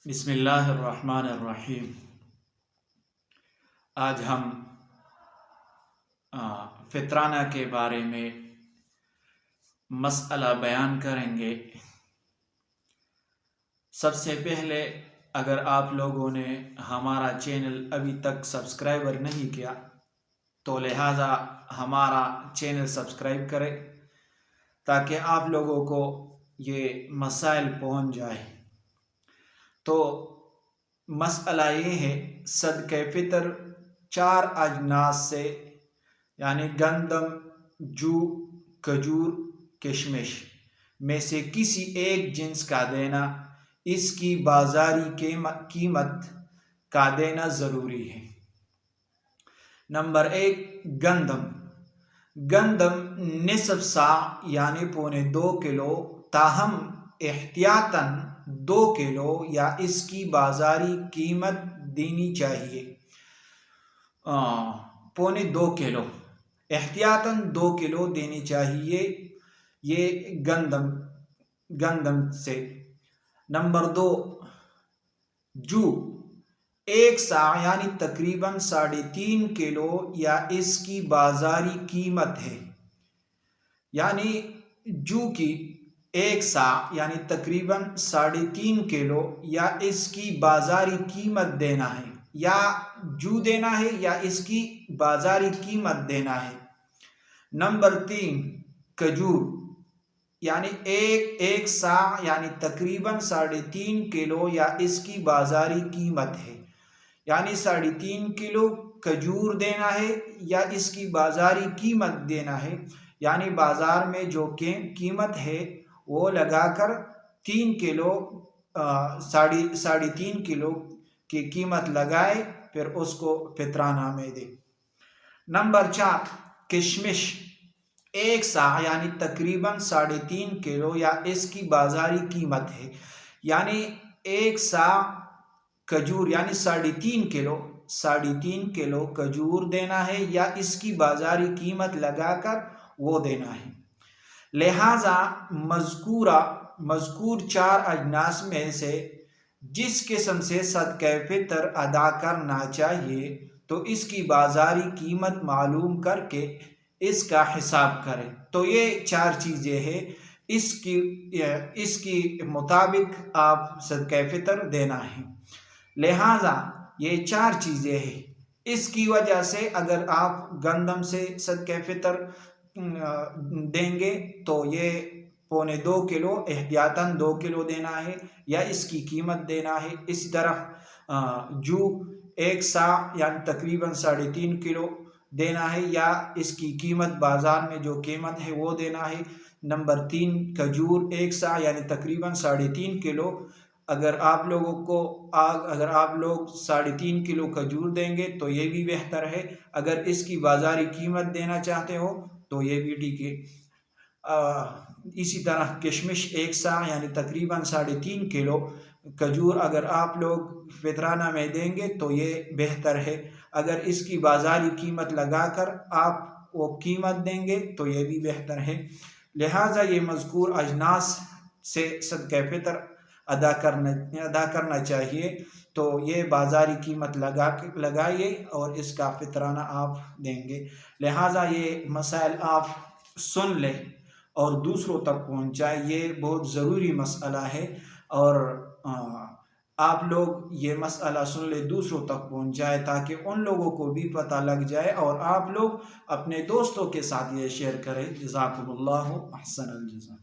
بسم اللہ الرحمن الرحیم۔ آج ہم فطرانہ کے بارے میں مسئلہ بیان کریں گے۔ سب سے پہلے اگر آپ لوگوں نے ہمارا چینل ابھی تک سبسکرائبر نہیں کیا تو لہٰذا ہمارا چینل سبسکرائب کریں تاکہ آپ لوگوں کو یہ مسائل پہنچ جائے۔ تو مسئلہ یہ ہے، صدقہ فطر 4 اجناس سے یعنی گندم، جو، کھجور، کشمش میں سے کسی ایک جنس کا دینا، اس کی بازاری قیمت کا دینا ضروری ہے۔ نمبر 1، گندم نصف سا یعنی 2.25 کلو، تاہم احتیاطاً 2 کلو یا اس کی بازاری قیمت دینی چاہیے۔ 2.25 کلو احتیاطاً 2 کلو دینی چاہیے یہ گندم سے۔ نمبر 2، جو 1 سا یعنی تقریباً 3.5 کلو یا اس کی بازاری قیمت ہے، یعنی جو کی 1 سا یعنی تقریباً 3.5 کلو یا اس کی بازاری قیمت دینا ہے، یا جو دینا ہے یا اس کی بازاری قیمت دینا ہے۔ نمبر 3، کھجور یعنی 1 سا یعنی تقریباً 3.5 کلو یا اس کی بازاری قیمت ہے، یعنی 3.5 کلو کھجور دینا ہے یا اس کی بازاری قیمت دینا ہے، یعنی بازار میں جو قیمت ہے وہ لگا کر 3 کلو 3.5 کلو کی قیمت لگائے، پھر اس کو فطرانہ میں دے۔ نمبر 4، کشمش 1 سا یعنی تقریباً 3.5 کلو یا اس کی بازاری قیمت ہے، یعنی 1 سا کھجور یعنی 3.5 کلو کھجور دینا ہے یا اس کی بازاری قیمت لگا کر وہ دینا ہے۔ لہٰذا مذکور 4 اجناس میں سے جس قسم سے صدقہ فطر ادا کرنا چاہیے تو اس کی بازاری قیمت معلوم کر کے اس کا حساب کریں۔ تو یہ 4 چیزیں ہیں، اس کی مطابق آپ صدقہ فطر دینا ہے۔ لہٰذا یہ 4 چیزیں ہیں، اس کی وجہ سے اگر آپ گندم سے صدقہ فطر دیں گے تو یہ 2.25 کلو احتیاطاً 2 کلو دینا ہے یا اس کی قیمت دینا ہے۔ اسی طرح جو 1 سا یعنی تقریباً 3.5 کلو دینا ہے یا اس کی قیمت بازار میں جو قیمت ہے وہ دینا ہے۔ نمبر 3، کھجور 1 سا یعنی تقریباً 3.5 کلو، اگر آپ لوگ 3.5 کلو کھجور دیں گے تو یہ بھی بہتر ہے، اگر اس کی بازاری قیمت دینا چاہتے ہو تو یہ بھی ٹھیک ہے۔ اسی طرح کشمش 1 سا یعنی تقریباً 3.5 کلو کھجور اگر آپ لوگ فطرانہ میں دیں گے تو یہ بہتر ہے، اگر اس کی بازاری قیمت لگا کر آپ وہ قیمت دیں گے تو یہ بھی بہتر ہے۔ لہٰذا یہ مذکور اجناس سے صدقہ فطر ادا کرنا چاہیے، تو یہ بازاری قیمت لگائیے اور اس کا فطرانہ آپ دیں گے۔ لہٰذا یہ مسائل آپ سن لیں اور دوسروں تک پہنچائیں، یہ بہت ضروری مسئلہ ہے، اور آپ لوگ یہ مسئلہ سن لیں، دوسروں تک پہنچائیں تاکہ ان لوگوں کو بھی پتہ لگ جائے، اور آپ لوگ اپنے دوستوں کے ساتھ یہ شیئر کریں۔ جزاکم اللہ احسن الجزا۔